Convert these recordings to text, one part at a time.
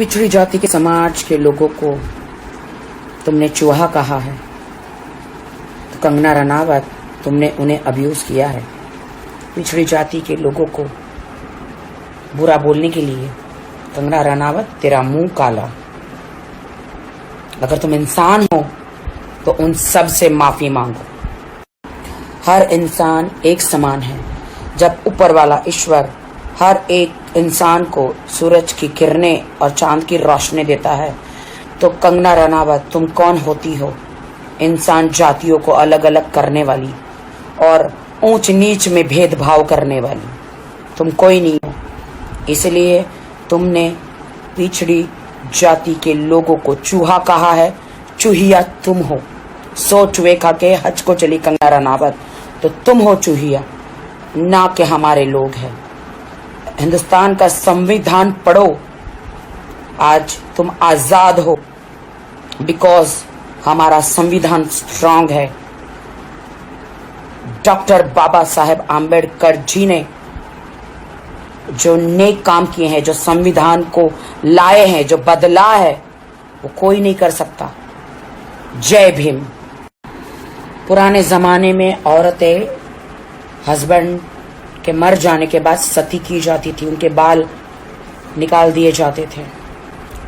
पिछड़ी जाति के समाज के लोगों को तुमने चूहा कहा है, तो कंगना रनावत तुमने उन्हें अब्यूज किया है। पिछड़ी जाति के लोगों को बुरा बोलने के लिए कंगना रनावत तेरा मुंह काला। अगर तुम इंसान हो तो उन सब से माफी मांगो। हर इंसान एक समान है। जब ऊपर वाला ईश्वर हर एक इंसान को सूरज की किरणें और चांद की रोशनी देता है, तो कंगना रनावत तुम कौन होती हो? इंसान जातियों को अलग अलग करने वाली और ऊंच नीच में भेदभाव करने वाली तुम कोई नहीं हो। इसलिए तुमने पिछड़ी जाति के लोगों को चूहा कहा है। चूहिया तुम हो। 100 चूहे खा के हज को चली कंगना रनावत, तो तुम हो चूहिया, ना कि हमारे लोग हैं। हिंदुस्तान का संविधान पढ़ो। आज तुम आजाद हो बिकॉज हमारा संविधान स्ट्रांग है। डॉक्टर बाबा साहेब आम्बेडकर जी ने जो नेक काम किए हैं, जो संविधान को लाए हैं, जो बदला है, वो कोई नहीं कर सकता। जय भीम। पुराने जमाने में औरतें हस्बैंड के मर जाने के बाद सती की जाती थी, उनके बाल निकाल दिए जाते थे।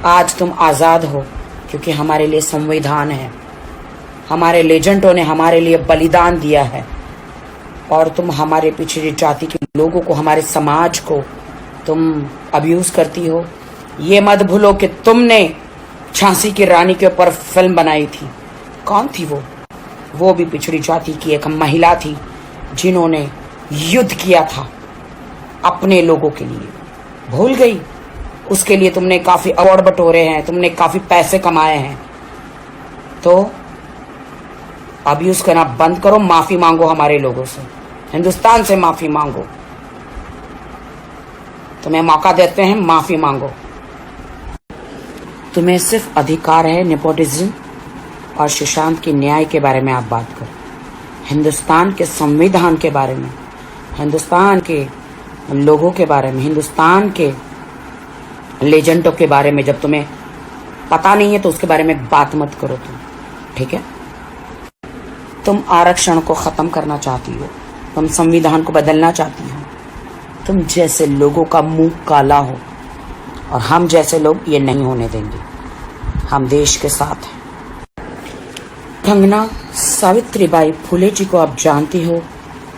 आज तुम आजाद हो क्योंकि हमारे लिए संविधान है। हमारे लेजेंडों ने हमारे लिए बलिदान दिया है और तुम हमारे पिछड़ी जाति के लोगों को, हमारे समाज को तुम अब्यूज करती हो। ये मत भूलो कि तुमने झांसी की रानी के ऊपर फिल्म बनाई थी। कौन थी वो? वो भी पिछड़ी जाति की एक महिला थी जिन्होंने युद्ध किया था अपने लोगों के लिए। भूल गई? उसके लिए तुमने काफी अवार्ड बटोरे हैं, तुमने काफी पैसे कमाए हैं। तो अब्यूज करना बंद करो, माफी मांगो हमारे लोगों से, हिंदुस्तान से माफी मांगो। तुम्हें मौका देते हैं, माफी मांगो। तुम्हें सिर्फ अधिकार है नेपोटिज्म और सुशांत की न्याय के बारे में आप बात करो। हिंदुस्तान के संविधान के बारे में, हिंदुस्तान के लोगों के बारे में, हिंदुस्तान के लेजेंडों के बारे में जब तुम्हें पता नहीं है तो उसके बारे में बात मत करो तुम, ठीक है? तुम आरक्षण को खत्म करना चाहती हो, तुम संविधान को बदलना चाहती हो। तुम जैसे लोगों का मुंह काला हो और हम जैसे लोग ये नहीं होने देंगे। हम देश के साथ हैं। कंगना सावित्रीबाई फुले जी को आप जानती हो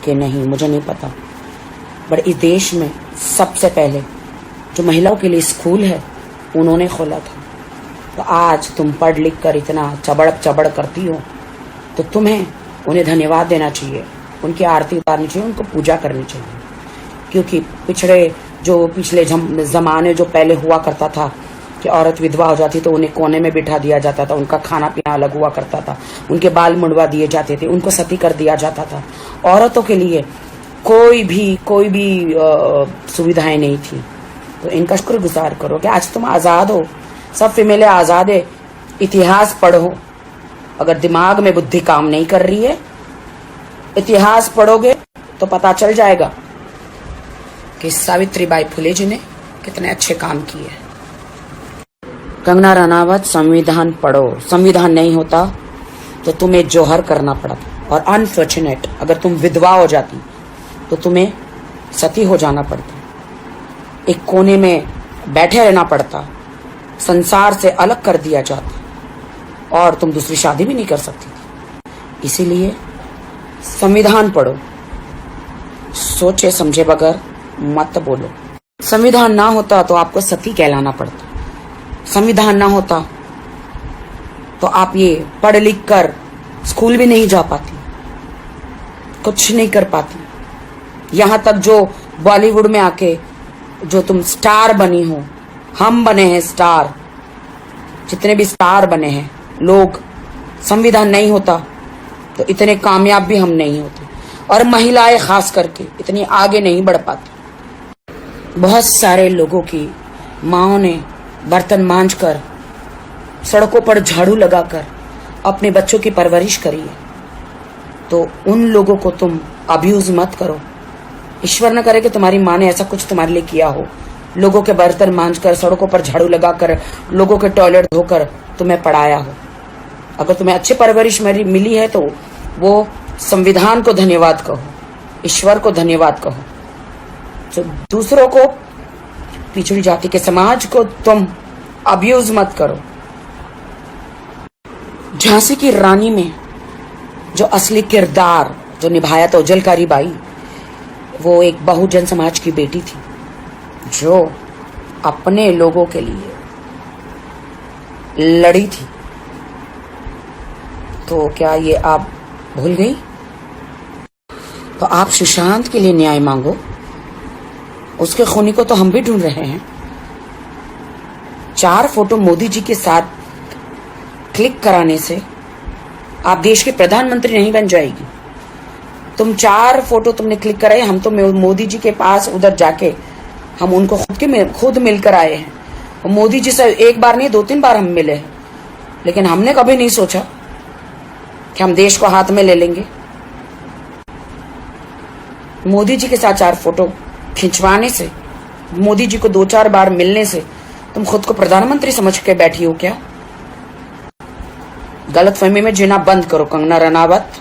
कि नहीं, मुझे नहीं पता, पर इस देश में सबसे पहले जो महिलाओं के लिए स्कूल है उन्होंने खोला था। तो आज तुम पढ़ लिख कर इतना चबड़ करती हो तो तुम्हें उन्हें धन्यवाद देना चाहिए, उनकी आरती उतारनी चाहिए, उनको पूजा करनी चाहिए। क्योंकि पिछले जमाने जो पहले हुआ करता था कि औरत विधवा हो जाती तो उन्हें कोने में बिठा दिया जाता था, उनका खाना पीना अलग हुआ करता था, उनके बाल मुंडवा दिए जाते थे, उनको सती कर दिया जाता था। औरतों के लिए कोई भी सुविधाएं नहीं थी। तो इनका शुक्रगुजार करो कि आज तुम आजाद हो, सब फीमेलें आजाद है। इतिहास पढ़ो। अगर दिमाग में बुद्धि काम नहीं कर रही है, इतिहास पढ़ोगे तो पता चल जाएगा कि सावित्रीबाई फुले जी ने कितने अच्छे काम किए। कंगना रनावत, संविधान पढ़ो। संविधान नहीं होता तो तुम्हें जोहर करना पड़ता। और अनफॉर्चुनेट, अगर तुम विधवा हो जाती तो तुम्हें सती हो जाना पड़ता, एक कोने में बैठे रहना पड़ता, संसार से अलग कर दिया जाता और तुम दूसरी शादी भी नहीं कर सकती थी। इसीलिए संविधान पढ़ो, सोचे समझे बगैर मत बोलो। संविधान ना होता तो आपको सती कहलाना पड़ता। संविधान ना होता तो आप ये पढ़ लिख कर स्कूल भी नहीं जा पाती, कुछ नहीं कर पाती। यहां तक जो बॉलीवुड में आके जो तुम स्टार बनी हो, हम बने हैं स्टार, जितने भी स्टार बने हैं लोग, संविधान नहीं होता तो इतने कामयाब भी हम नहीं होते और महिलाएं खास करके इतनी आगे नहीं बढ़ पाती। बहुत सारे लोगों की माओं ने बर्तन मांजकर, सड़कों पर झाड़ू लगाकर अपने बच्चों की परवरिश करी है। तो उन लोगों को तुम अब्यूज मत करो। ईश्वर न करे कि तुम्हारी माँ ने ऐसा कुछ तुम्हारे लिए किया हो लोगों के बर्तन मांजकर, सड़कों पर झाड़ू लगाकर, लोगों के टॉयलेट धोकर तुम्हें पढ़ाया हो। अगर तुम्हें अच्छी परवरिश मिली है तो वो संविधान को धन्यवाद कहो, ईश्वर को धन्यवाद कहो। तो दूसरों को, पिछड़ी जाति के समाज को तुम अब्यूज मत करो। झांसी की रानी में जो असली किरदार जो निभाया था उजलकारी बाई, वो एक बहुजन समाज की बेटी थी जो अपने लोगों के लिए लड़ी थी। तो क्या ये आप भूल गई? तो आप सुशांत के लिए न्याय मांगो, उसके खूनी को तो हम भी ढूंढ रहे हैं। 4 फोटो मोदी जी के साथ क्लिक कराने से आप देश के प्रधानमंत्री नहीं बन जाएगी। तुम 4 फोटो तुमने क्लिक कराए, हम तो मोदी जी के पास उधर जाके हम उनको खुद मिलकर आए हैं। और मोदी जी से एक बार नहीं 2-3 बार हम मिले हैं, लेकिन हमने कभी नहीं सोचा कि हम देश को हाथ में ले लेंगे। मोदी जी के साथ 4 फोटो खिंचवाने से, मोदी जी को 2-4 बार मिलने से तुम खुद को प्रधानमंत्री समझ के बैठी हो क्या? गलतफहमी में जीना बंद करो कंगना रनावत।